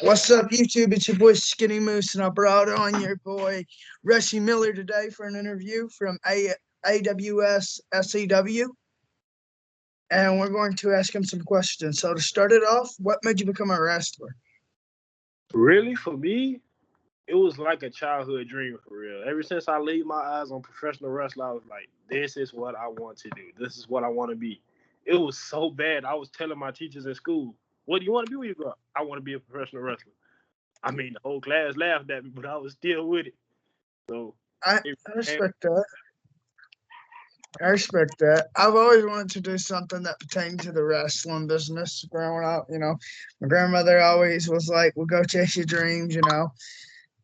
What's up, YouTube? It's your boy Skinny Moose, and I brought on your boy Rushy Miller today for an interview from AWS SEW, and we're going to ask him some questions. So to start it off, what made you become a wrestler? Really, for me, it was like a childhood dream for real. Ever since I laid my eyes on professional wrestling, I was like, this is what I want to do. This is what I want to be. It was so bad. I was telling my teachers in school, what do you want to be when you grow up? I want to be a professional wrestler. I mean, the whole class laughed at me, but I was still with it. So, I, it, I respect that. I respect that. I've always wanted to do something that pertained to the wrestling business growing up. My grandmother always was like, "Well, go chase your dreams."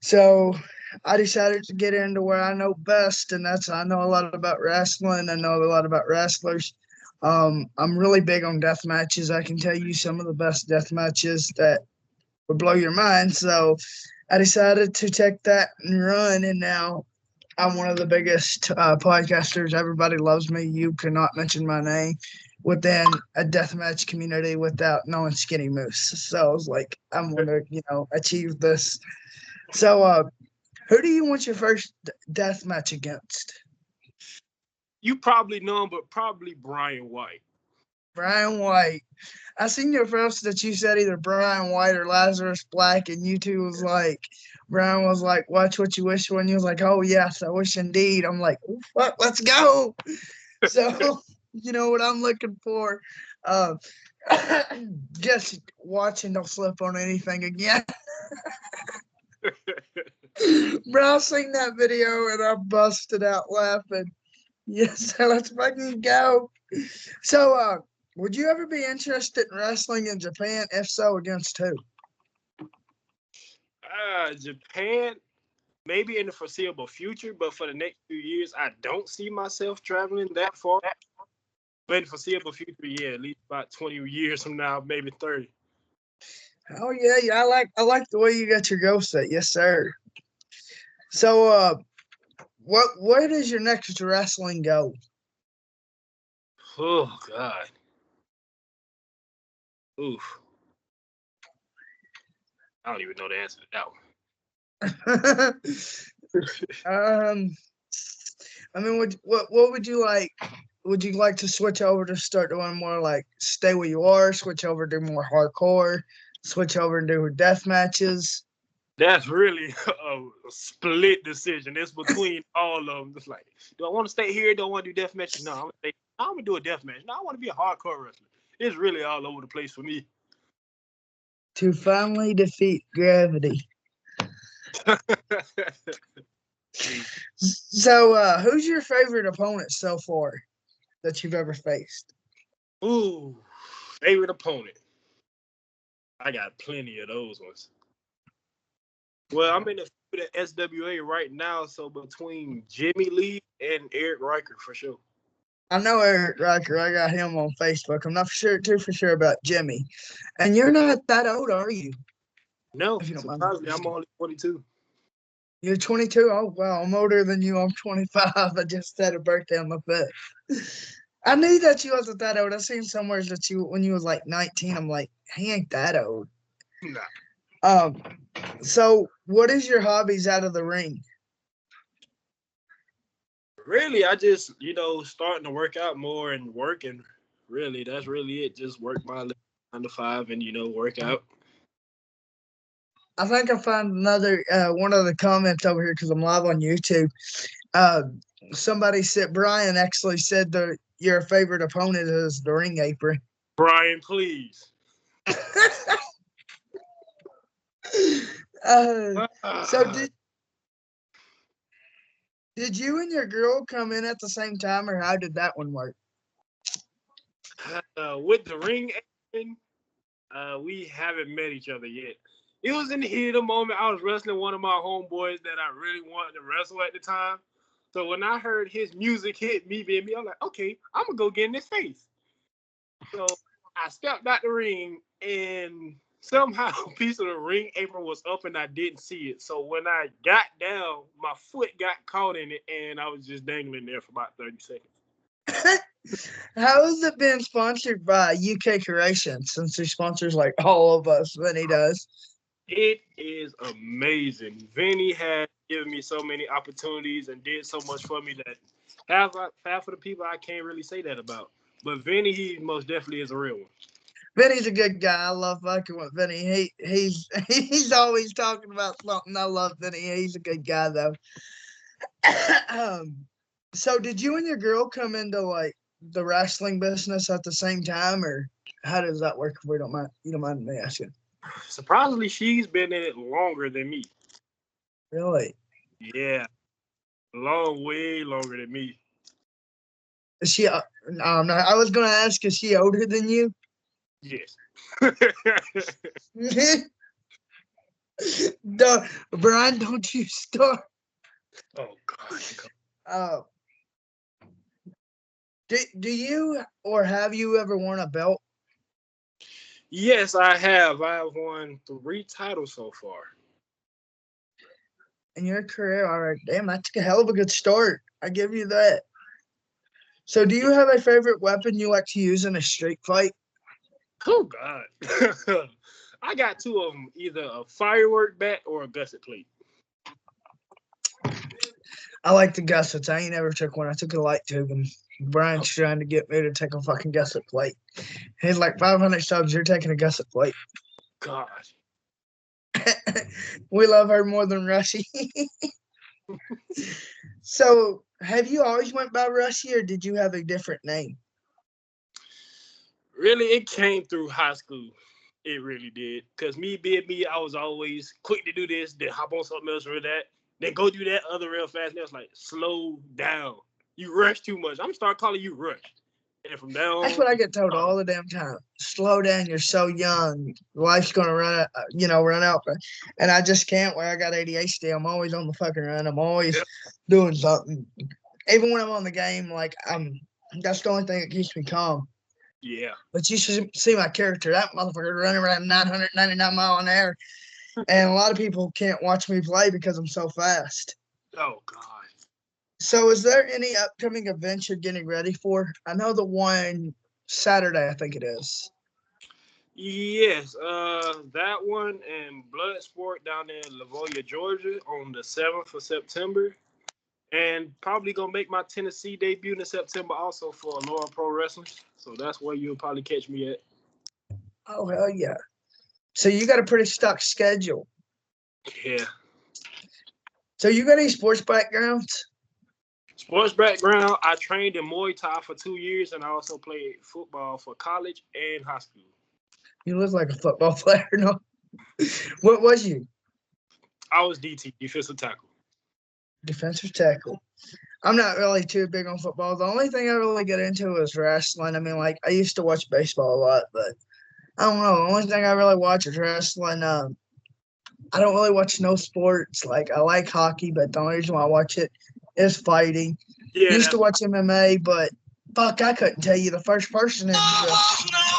So I decided to get into where I know best, and that's I know a lot about wrestling. I know a lot about wrestlers. I'm really big on death matches. I can tell you some of the best death matches that would blow your mind. So I decided to take that and run, and now I'm one of the biggest podcasters. Everybody loves me. You cannot mention my name within a deathmatch community without knowing Skinny Moose. So I was like, I'm going to, achieve this. So, who do you want your first death match against? you probably know him, but probably Brian White. Brian White. I seen your post that you said either Brian White or Lazarus Black, and you two was like, Brian was like, "Watch what you wish for," and you was like, "Oh yes, I wish indeed." I'm like, "Fuck, let's go!" So you know what I'm looking for. Uh, just watching don't slip on anything again. Bro, I seen that video and I busted out laughing. Yes, let's fucking go. So, would you ever be interested in wrestling in Japan? If so, against who? Japan, maybe in the foreseeable future, but for the next few years, I don't see myself traveling that far. But in the foreseeable future, yeah, at least about 20 years from now, maybe 30. Oh yeah. I like the way you got your goal set. Yes, sir. So, what is your next wrestling goal? Oh, God. Oof. I don't even know the answer to that um, I mean, what would you like? Would you like to switch over to start doing more like stay where you are, switch over to more hardcore, switch over and do death matches? That's really a split decision. It's between all of them. It's like, do I want to stay here? Do I want to do death matches? No, I'm gonna do a death match. No, I want to be a hardcore wrestler. It's really all over the place for me. To finally defeat gravity. So, who's your favorite opponent so far that you've ever faced? Ooh, favorite opponent. I got plenty of those ones. Well, I'm in the SWA right now, so between Jimmy Lee and Eric Riker for sure. I know Eric Riker. I got him on Facebook. I'm not too for sure about Jimmy. And you're not that old, are you? No, If you don't mind. surprisingly, I'm only 22. You're 22? Oh, wow. I'm older than you. I'm 25. I just had a birthday on the 5th. I knew that you wasn't that old. I seen somewhere that you, when you was like 19, I'm like, he ain't that old. Nah. Um, so what is your hobbies out of the ring? Really, I just, starting to work out more and working. Really, that's really it. Just work my 9 to 5 and, work out. I think I found another one of the comments over here because I'm live on YouTube. Uh, Somebody said Brian actually said that your favorite opponent is the ring apron. Brian, please. So did you and your girl come in at the same time, or how did that one work? With the ring apron, we haven't met each other yet. It was in the heat of the moment. I was wrestling one of my homeboys that I really wanted to wrestle at the time. So when I heard his music hit me, being me, I'm like, okay, I'm gonna go get in his face. So I stepped out the ring, and somehow a piece of the ring apron was up, and I didn't see it. So when I got down, my foot got caught in it, and I was just dangling there for about 30 seconds. How has it been sponsored by UK Creation since he sponsors like all of us when he does? It is amazing. Vinny has given me so many opportunities and did so much for me that half of the people I can't really say that about. But Vinny, he most definitely is a real one. Vinny's a good guy. I love fucking with Vinny. He's he's always talking about something. I love Vinny. He's a good guy though. um, so did you and your girl come into like the wrestling business at the same time, or how does that work? If we don't mind, you don't mind me asking. Surprisingly, she's been in it longer than me. Really? Yeah, way longer than me. Is she? No, I'm not. I was gonna ask, is she older than you? Yes. No, Brian, don't you start. Oh God. Uh, do you or have you ever worn a belt Yes, I have. I have won 3 titles so far. in your career? All right, damn, that's a hell of a good start. I give you that. So, do you have a favorite weapon you like to use in a street fight? Oh God. I got 2 of them, either a firework bat or a gusset plate. I like the gussets. I ain't ever took one. I took a light tube, and Brian's trying to get me to take a fucking gusset plate. He's like 500 subs. You're taking a gusset plate. God. We love her more than Rushy. So, have you always went by Rushy, or did you have a different name? Really, it came through high school. It really did. Cause me being me, I was always quick to do this, then hop on something else for that, then go do that other real fast. And it was like, slow down. You rush too much. I'm gonna start calling you Rush. And from now That's on, what I get told all the damn time. Slow down. You're so young. Life's gonna run out. Run out. And I just can't. Where I got ADHD, I'm always on the fucking run. I'm always yeah, doing something. Even when I'm on the game, like I'm. That's the only thing that keeps me calm. yeah. But you should see my character. That motherfucker running around 999 mile an hour, and a lot of people can't watch me play because I'm so fast. Oh God. So, is there any upcoming events you're getting ready for? I know the one Saturday, I think it is. Yes, that one and Bloodsport down there in Lavoia, Georgia, on the 7th of September, and probably gonna make my Tennessee debut in September also for Laura Pro Wrestling. So that's where you'll probably catch me at. Oh hell yeah! So you got a pretty stuck schedule. Yeah. So you got any sports backgrounds? Sports background, I trained in Muay Thai for 2 years, and I also played football for college and high school. You look like a football player. No, what was you? I was DT, defensive tackle. Defensive tackle. I'm not really too big on football. The only thing I really get into is wrestling. I mean, like I used to watch baseball a lot, but I don't know. The only thing I really watch is wrestling. I don't really watch no sports. Like I like hockey, but the only reason why I watch it is fighting. Yeah, Used to that's watch MMA, but fuck, I couldn't tell you the first person in the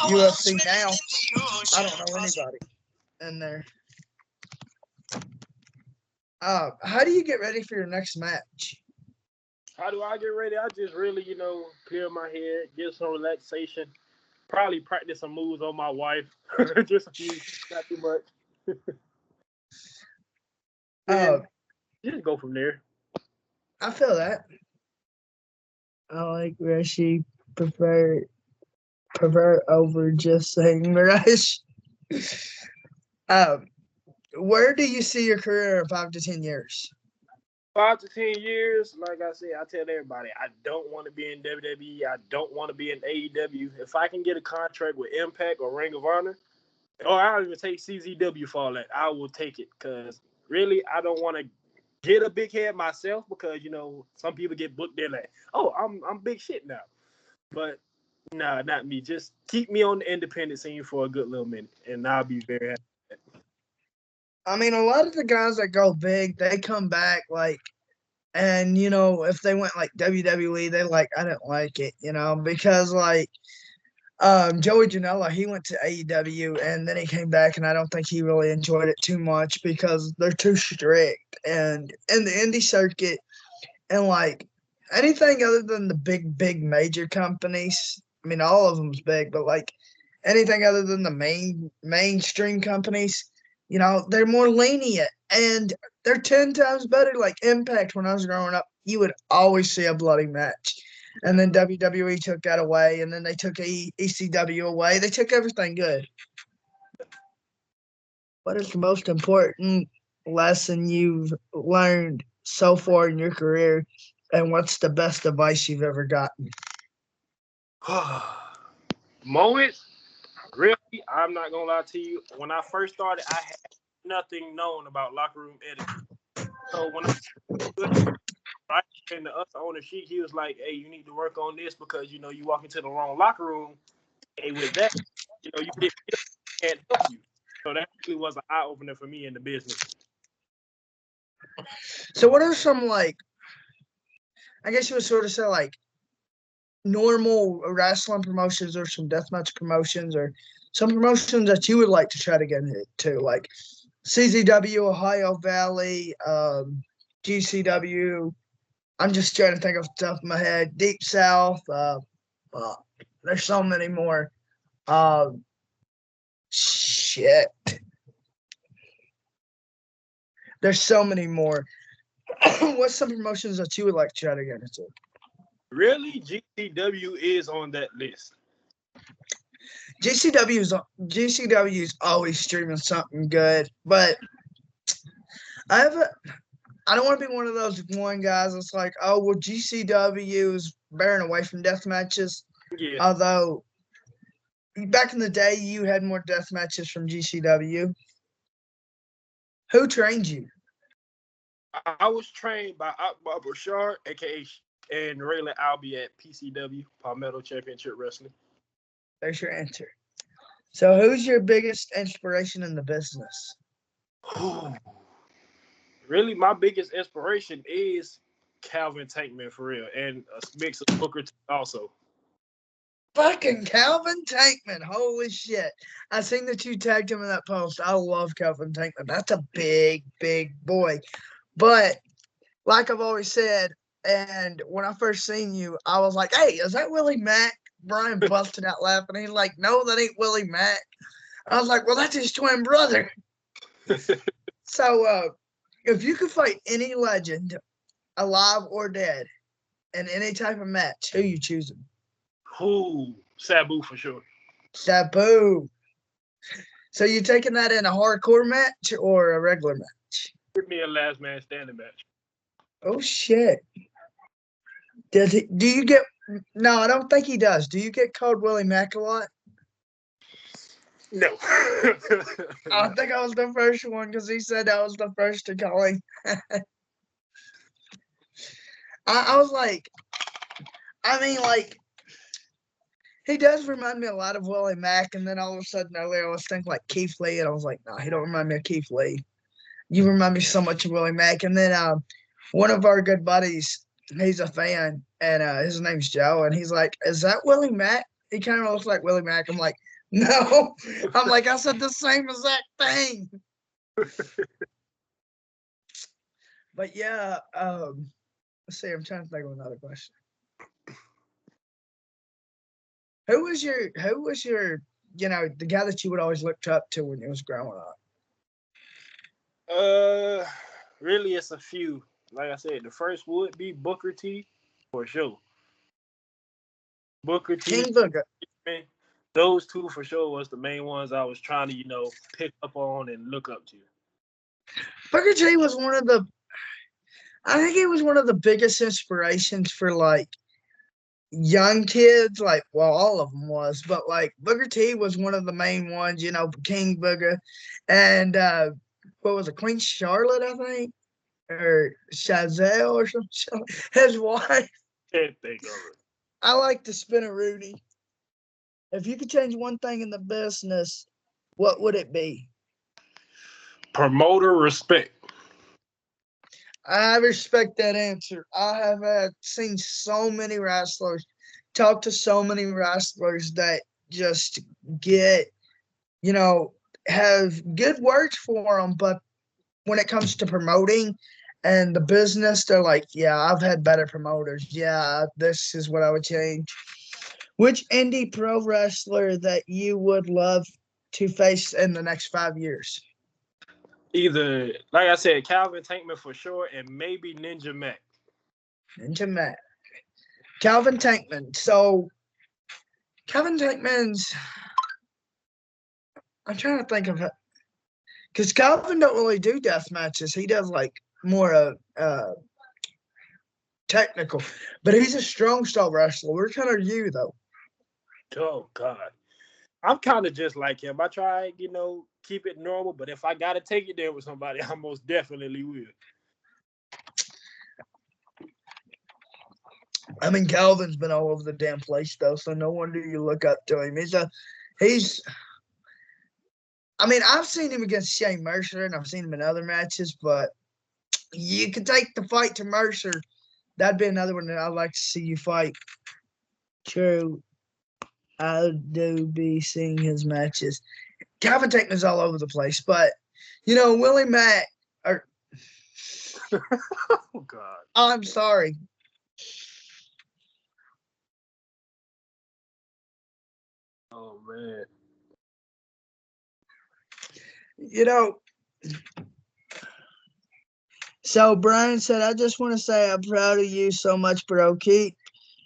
UFC now. I don't know anybody in there. How do you get ready for your next match? how do I get ready? I just really, clear my head, get some relaxation, probably practice some moves on my wife, just a few, not too much. Uh, Then just go from there. I feel that. I like Rishi. Prefer prefer over just saying Rush. Um, where do you see your career in 5 to 10 years? 5 to 10 years, like I said, I tell everybody, I don't want to be in WWE. I don't want to be in AEW. If I can get a contract with Impact or Ring of Honor, or I'll even take CZW for all that, I will take it. Because really, I don't want to get a big head myself because, some people get booked there like, oh, I'm big shit now. But nah, not me. Just keep me on the independent scene for a good little minute, and I'll be very happy. I mean, a lot of the guys that go big, they come back like, and if they went like WWE, they like, I didn't like it, because like Joey Janela, he went to AEW and then he came back, and I don't think he really enjoyed it too much because they're too strict. And in the indie circuit, and like anything other than the big major companies, I mean, all of them's big, but like anything other than the mainstream companies, They're more lenient and they're 10 times better. Like Impact, when I was growing up, you would always see a bloody match. And then WWE took that away, and then they took ECW away. They took everything good. What is the most important lesson you've learned so far in your career, and what's the best advice you've ever gotten? Moments, really, I'm not gonna lie to you. When I first started, I had nothing known about locker room etiquette. So when I came to us on the sheet, he was like, "Hey, you need to work on this because you walk into the wrong locker room, and with that, you can't help you." So that really was an eye opener for me in the business. So, what are some, like, I guess you would sort of say, like, normal wrestling promotions or some deathmatch promotions or some promotions that you would like to try to get into, like CZW, Ohio Valley, GCW. I'm just trying to think off the top of my head. Deep South. Uh, there's so many more. Uh, shit. There's so many more. What's some promotions that you would like to try to get into? Really, GCW is on that list. GCW is always streaming something good, but I have a I don't want to be one of those one guys that's like, oh, well, GCW is bearing away from death matches. Yeah, Although back in the day, you had more death matches from GCW. Who trained you? I was trained by Akbar Bashar, aka and Raylan Albie at PCW, Palmetto Championship Wrestling. There's your answer. So, who's your biggest inspiration in the business? Really, my biggest inspiration is Calvin Tankman for real, and a mix of Booker T also. Fucking Calvin Tankman. Holy shit. I seen that you tagged him in that post. I love Calvin Tankman. That's a big, big boy. But like I've always said, and when I first seen you, I was like, hey, is that Willie Mack? Brian busted out laughing. He's like, no, that ain't Willie Mack. I was like, well, that's his twin brother. So if you could fight any legend, alive or dead, in any type of match, who you choosing? Who? Sabu for sure. Sabu. So you taking that in a hardcore match or a regular match? Give me a last man standing match. Oh shit. Do you get no, I don't think he does. Do you get called Willie Mack a lot? No. I think I was the first one because he said I was the first to call him. I was like, I mean, like, he does remind me a lot of Willie Mack. And then all of a sudden earlier I was thinking like Keith Lee, and I was like, no, he don't remind me of Keith Lee. You remind me so much of Willie Mack. And then one of our good buddies, he's a fan, and his name's Joe, and he's like, is that Willie Mack? He kind of looks like Willie Mack. I'm like, no. I'm like, I said the same exact thing. But yeah, let's see. I'm trying to think of another question. Who was your the guy that you would always look up to when you was growing up? uh, really, it's a few. Like I said, the first would be Booker T for sure. Booker T, King Booker. those two for sure was the main ones I was trying to pick up on and look up to. Booker T was one of the. I think he was one of the biggest inspirations for like young kids. Like, well, all of them was, but like Booker T was one of the main ones. King Booker, and what was it, Queen Charlotte, I think, or Chazelle or something. His wife. Can't think of it. I like to spin a Rudy. If you could change one thing in the business, what would it be? Promoter respect. I respect that answer. I have seen so many wrestlers, talk to so many wrestlers that just get, have good words for them, but when it comes to promoting and the business, they're like, yeah, I've had better promoters. Yeah, this is what I would change. Which indie pro wrestler that you would love to face in the next 5 years? Either, like I said, Calvin Tankman for sure, and maybe Ninja Mac. Ninja Mac. Calvin Tankman. So Calvin Tankman's. I'm trying to think of it because Calvin don't really do death matches. He does like more technical, but he's a strong style wrestler. We're kind of you though. Oh God, I'm kind of just like him. I try, keep it normal, but if I gotta take it there with somebody, I most definitely will. I mean, Calvin's been all over the damn place though, so no wonder you look up to him. He's. I mean, I've seen him against Shane Mercer, and I've seen him in other matches, but you could take the fight to Mercer. That'd be another one that I'd like to see you fight. True, I do be seeing his matches. Calvin Tankman's all over the place, but Willie Mack. Or Oh God. I'm sorry. Oh man. So Brian said, I just want to say I'm proud of you so much, bro. Keep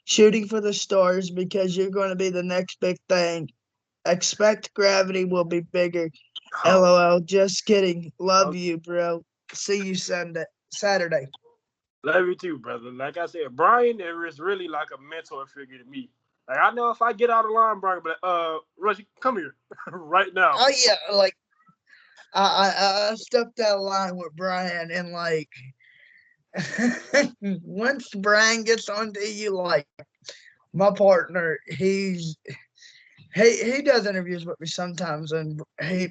shooting for the stars because you're going to be the next big thing. Expect gravity will be bigger. Oh, LOL. Just kidding. Love okay. you, bro. See you Saturday. Love you too, brother. Like I said, Brian is really like a mentor figure to me. Like I know if I get out of line, Brian, but Rushy, come here right now. Oh yeah, like I stepped out of line with Brian, and like once Brian gets onto you, like my partner, he does interviews with me sometimes, and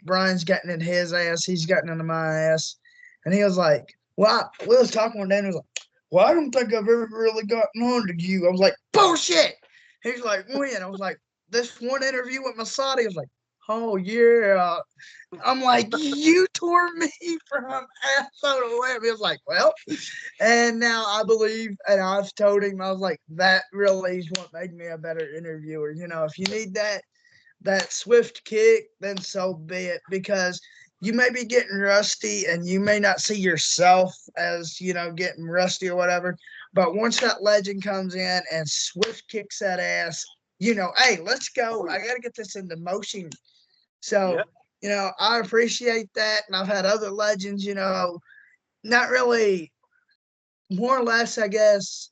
Brian's getting in his ass, he's getting into my ass, and he was like, "Well, we was talking one day, and he was like, well, I don't think I've ever really gotten on to you." I was like, "Bullshit." He's like, "When?" I was like, "This one interview with Masadi." I was like, "Oh yeah." I'm like, "You tore me from asshole to limb." He was like, "Well," and now I believe, and I've told him, I was like, that really is what made me a better interviewer. If you need that swift kick, then so be it, because you may be getting rusty and you may not see yourself as, getting rusty or whatever. But once that legend comes in and swift kicks that ass, hey, let's go. I got to get this into motion. Yeah. So, I appreciate that. And I've had other legends, not really, more or less, I guess,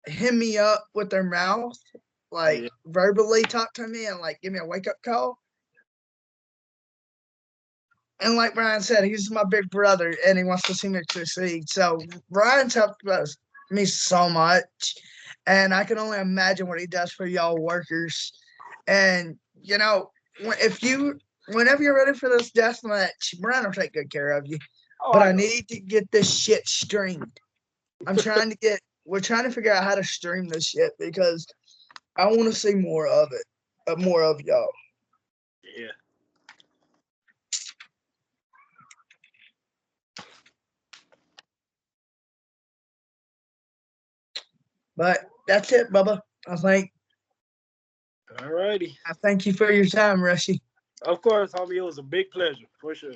hit me up with their mouth, like Yeah. verbally talk to me and like give me a wake up call. And like Brian said, he's my big brother and he wants to see me succeed. So Brian's helped me so much. And I can only imagine what he does for y'all workers. And, if whenever you're ready for this death match, Brian will take good care of you. Oh, But I I know. need to get this shit streamed. We're trying to figure out how to stream this shit because I want to see more of it, more of y'all. Yeah. But that's it, Bubba. All righty. I thank you for your time, Rushy. Of course, homie. It was a big pleasure for sure.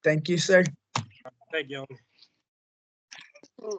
Thank you, sir. Thank you, homie.